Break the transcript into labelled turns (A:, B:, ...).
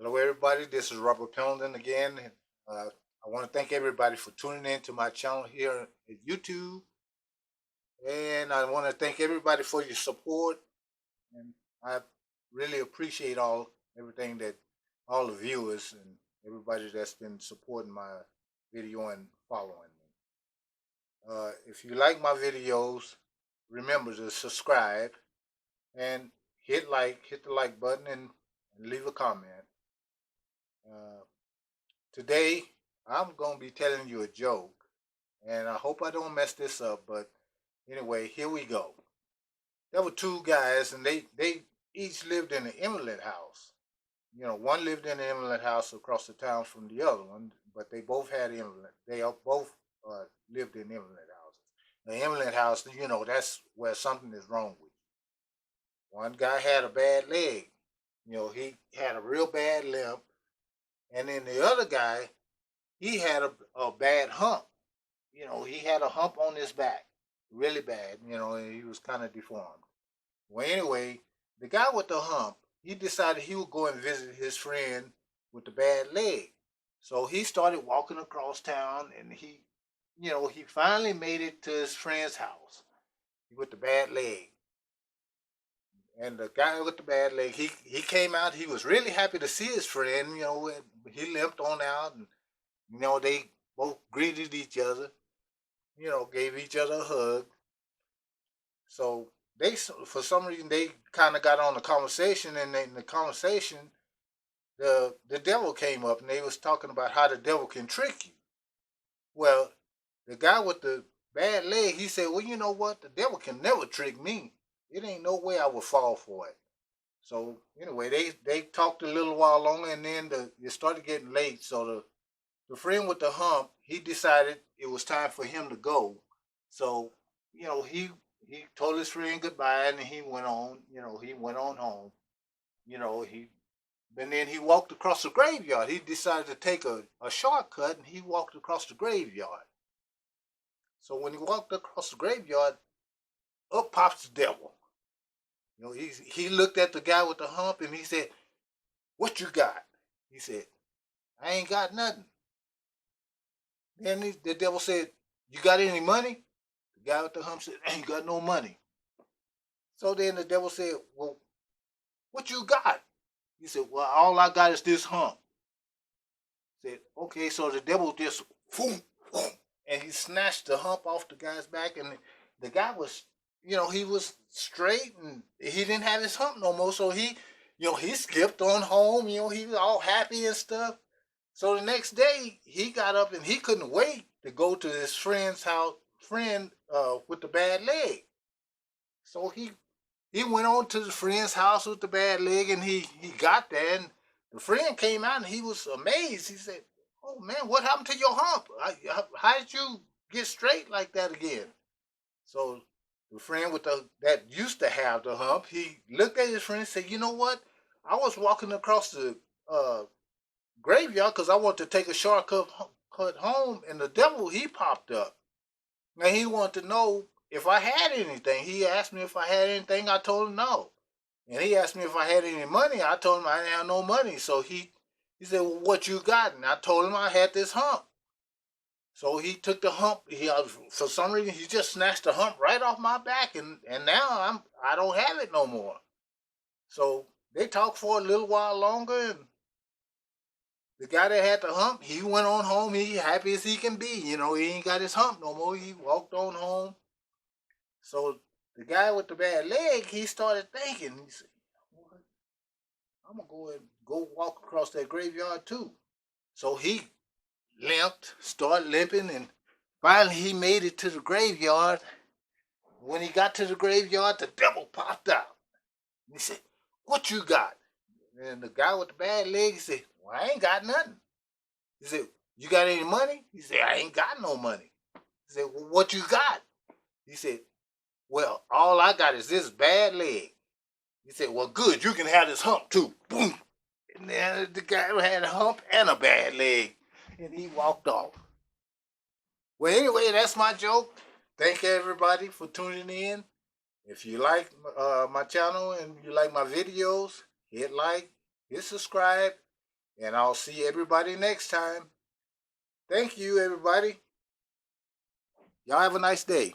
A: Hello, everybody. This is Robert Pendleton again. I want to thank everybody for tuning in to my channel here at YouTube, and I want to thank everybody for your support. And I really appreciate everything that all the viewers and everybody that's been supporting my video and following me. If you like my videos, remember to subscribe and hit the like button, and leave a comment. Uh, Today, I'm going to be telling you a joke, and I hope I don't mess this up, but anyway, here we go. There were two guys, and they each lived in an invalid house. You know, one lived in an invalid house across the town from the other one, but they both had invalid. They both lived in invalid houses. The invalid house, you know, that's where something is wrong with you. One guy had a bad leg. You know, he had a real bad limp, and then the other guy, he had a bad hump. You know, he had a hump on his back, really bad, you know, and he was kind of deformed. Well, anyway, the guy with the hump, he decided he would go and visit his friend with the bad leg. So he started walking across town, and he finally made it to his friend's house with the bad leg. And the guy with the bad leg, he came out. He was really happy to see his friend. You know, and he limped on out, and they both greeted each other. You know, gave each other a hug. So they, for some reason, they kind of got on the conversation, and in the conversation, the devil came up, and they was talking about how the devil can trick you. Well, the guy with the bad leg, he said, "Well, you know what? The devil can never trick me. It ain't no way I would fall for it." So anyway, they talked a little while longer, and then it started getting late. So the friend with the hump, he decided it was time for him to go. So, he told his friend goodbye, and he went on, he went on home. You know, he and then he walked across the graveyard. He decided to take a shortcut, and he walked across the graveyard. So when he walked across the graveyard, up pops the devil. He looked at the guy with the hump, and he said, "What you got?" He said, "I ain't got nothing." Then the devil said, "You got any money?" The guy with the hump said, "I ain't got no money." So then the devil said, "Well, what you got?" He said, "Well, all I got is this hump." He said, "Okay." So the devil just, boom, boom, and he snatched the hump off the guy's back, and the guy was, he was straight, and he didn't have his hump no more. So he skipped on home. He was all happy and stuff. So the next day, he got up, and he couldn't wait to go to his friend's house, with the bad leg. So he went on to the friend's house with the bad leg, and he got there, and the friend came out, and he was amazed. He said, "Oh man, what happened to your hump? How did you get straight like that again?" So the friend with the that used to have the hump, he looked at his friend and said, "You know what? I was walking across the uh, graveyard because I wanted to take a shortcut home, and the devil, he popped up, and he wanted to know if I had anything. He asked me if I had anything. I told him no. And he asked me if I had any money. I told him I didn't have no money. So he said, "Well, what you got?" And I told him I had this hump. So he took the hump. For some reason, he just snatched the hump right off my back, and now I don't have it no more. So they talked for a little while longer, and the guy that had the hump, he went on home. He happy as he can be. He ain't got his hump no more. He walked on home. So the guy with the bad leg, he started thinking. He said, "What? I'm gonna go walk across that graveyard too." So he limped, started limping, and finally he made it to the graveyard. When he got to the graveyard, the devil popped out. And he said, "What you got?" And the guy with the bad leg, he said, "Well, I ain't got nothing." He said, "You got any money?" He said, "I ain't got no money." He said, "Well, what you got?" He said, "Well, all I got is this bad leg." He said, "Well, good, you can have this hump too." Boom. And then the guy had a hump and a bad leg. And he walked off. Well, anyway, that's my joke. Thank everybody for tuning in. If you like my channel and you like my videos, hit like, hit subscribe, And I'll see everybody next time. Thank you, everybody. Y'all have a nice day.